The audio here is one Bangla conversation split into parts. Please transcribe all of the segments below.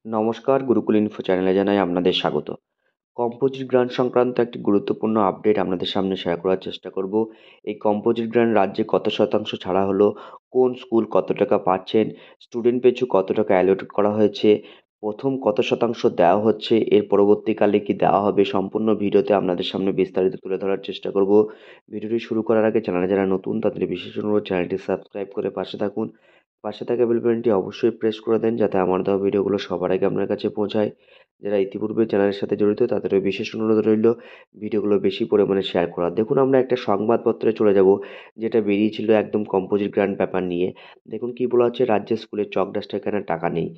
নমস্কার, গুরুকুল ইনফো চ্যানেলে জানাই আপনাদের স্বাগত। কম্পোজিট গ্রান্ট সংক্রান্ত একটি গুরুত্বপূর্ণ আপডেট আপনাদের সামনে শেয়ার করার চেষ্টা করব। এই কম্পোজিট গ্রান্ট রাজ্যে কত শতাংশ ছাড়া হলো, কোন স্কুল কত টাকা পাচ্ছেন, স্টুডেন্ট পিছু কত টাকা অ্যালোকেট করা হয়েছে, প্রথম কত শতাংশ দেওয়া হচ্ছে, এর পরবর্তীকালে কি দেওয়া হবে, সম্পূর্ণ ভিডিওতে আপনাদের সামনে বিস্তারিত তুলে ধরার চেষ্টা করব। ভিডিওটি শুরু করার আগে চ্যানেলে যারা নতুন তাদের বিশেষ অনুরোধ, চ্যানেলটি সাবস্ক্রাইব করে পাশে থাকুন। পাশে থাকা বেল বাটনটি অবশ্যই প্রেস করে দেন যাতে আমার দেওয়া ভিডিওগুলো সবার আগে আপনার কাছে পৌঁছায়। যারা ইতিপূর্বে চ্যানেলের সাথে জড়িত তাদেরও বিশেষ অনুরোধ রইল ভিডিওগুলো বেশি পরিমাণে শেয়ার করার। দেখুন, আমরা একটা সংবাদপত্রে চলে যাব যেটা বেরিয়েছিল একদম কম্পোজিট গ্রান্ট ব্যাপার নিয়ে। দেখুন কি বলা হচ্ছে, রাজ্যের স্কুলে চক ডাস্টার কেনার টাকা নেই।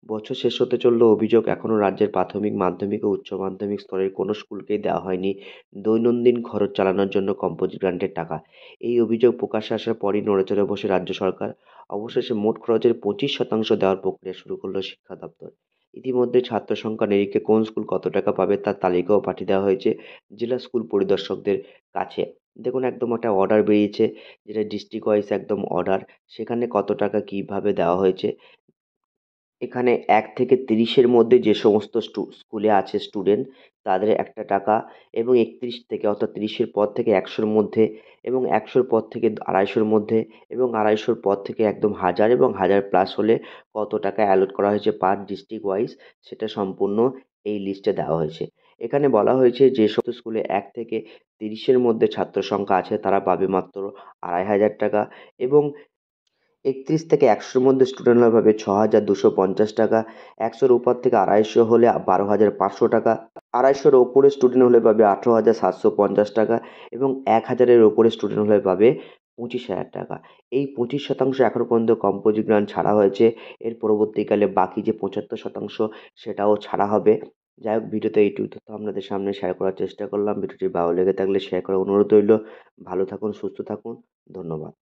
বছর শেষ হতে চললেও অভিযোগ এখনও রাজ্যের প্রাথমিক, মাধ্যমিক ও উচ্চ মাধ্যমিক স্তরের কোনো স্কুলকেই দেওয়া হয়নি দৈনন্দিন খরচ চালানোর জন্য কম্পোজিট গ্রান্টের টাকা। এই অভিযোগ প্রকাশ্যে আসার পরই নড়েচড়ে বসে রাজ্য সরকার। অবশেষে মোট খরচের 25% দেওয়ার প্রক্রিয়া শুরু করল শিক্ষা দপ্তর। ইতিমধ্যে ছাত্র সংখ্যা নিরীক্ষে কোন স্কুল কত টাকা পাবে তার তালিকাও পাঠিয়ে দেওয়া হয়েছে জেলা স্কুল পরিদর্শকদের কাছে। দেখুন, একদম একটা অর্ডার বেরিয়েছে, যেটা ডিস্ট্রিক্ট ওয়াইজ একদম অর্ডার। সেখানে কত টাকা কিভাবে দেওয়া হয়েছে, এখানে ১ থেকে ৩০-এর মধ্যে যে সমস্ত স্কুলে আছে স্টুডেন্ট, তাদের একটা টাকা, এবং ৩১ থেকে অর্থাৎ ৩০-এর পর থেকে ১০০-র মধ্যে, এবং ১০০-র পর থেকে ২৫০-র মধ্যে, এবং ২৫০-র পর থেকে একদম ১০০০, এবং ১০০০ প্লাস হলে কত টাকা অ্যালট করা হয়েছে পার ডিস্ট্রিক্ট ওয়াইজ, সেটা সম্পূর্ণ এই লিস্টে দেওয়া হয়েছে। এখানে বলা হয়েছে যে সমস্ত স্কুলে ১ থেকে ৩০-এর মধ্যে ছাত্র সংখ্যা আছে তারা পাবে মাত্র ২৫০০ টাকা, এবং ৩১ থেকে ১০০-র মধ্যে স্টুডেন্ট হলে পাবে ৬,২৫০ টাকা, ১০০-র উপর থেকে ২৫০ হলে ১২,৫০০ টাকা, ২৫০-র ওপরে স্টুডেন্ট হলে পাবে ১৮,৭৫০ টাকা, এবং ১,০০০-এর ওপরে স্টুডেন্ট হলে পাবে ২৫,০০০ টাকা। এই ২৫% এখনও পর্যন্ত কম্পোজিট গ্রান্ট ছাড়া হয়েছে। এর পরবর্তীকালে বাকি যে ৭৫% সেটাও ছাড়া হবে। যাই হোক, ভিডিওতে এইটুকু তথ্য আপনাদের সামনে শেয়ার করার চেষ্টা করলাম। ভিডিওটি ভালো লেগে থাকলে শেয়ার করার অনুরোধ রইল। ভালো থাকুন, সুস্থ থাকুন। ধন্যবাদ।